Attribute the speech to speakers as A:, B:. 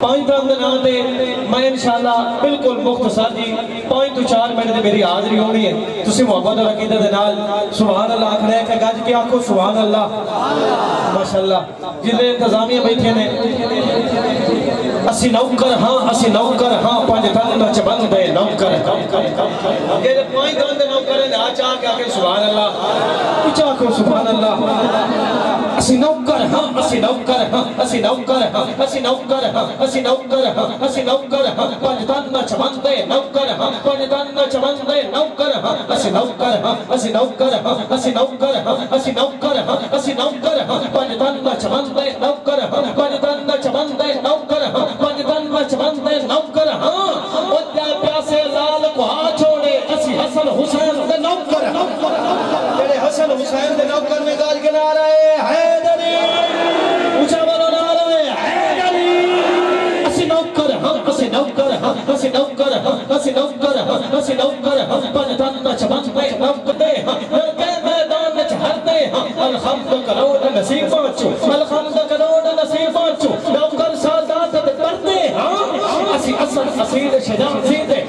A: پانچ دن دنوں دے میں انشاءاللہ بالکل مختصر جی 5 تو 4 منٹ دے میری حاضری ہونی ہے تسی محبت اور عقیدت دے نال سبحان اللہ آکھنا ہے کہ گج کے آکھو سبحان اللہ ماشاءاللہ جلے انتظامیہ بیٹھے نے اسی نوکر ہاں پانچ دن نہ چبند دے نوکر یہ دے 5 دن دے نوکر ہیں آج آکے آکے سبحان اللہ کچھ آکھو سبحان اللہ اسی نوکر ہاں پانچ دن نہ چبند دے نوکر پانچ دن نہ چبند دے نوکر اسی نوکر پانچ دن نہ چبند دے نوکر او جائے پیاسے لال کو ہاں چھوڑے اسی حسن حسین دے نوکر جڑے حسن حسین دے نوکر میں گال کے نعرہ ہے حیدری اونچا والا نعرہ ہے حیدری اسی نوکر پانچ دن نہ چبند دے نوکر دے میدان میں چہرتے الحمد کروڑ نصیباں چو نوکر سادات کرتے اسی اصل اصیل شجاع سیدھے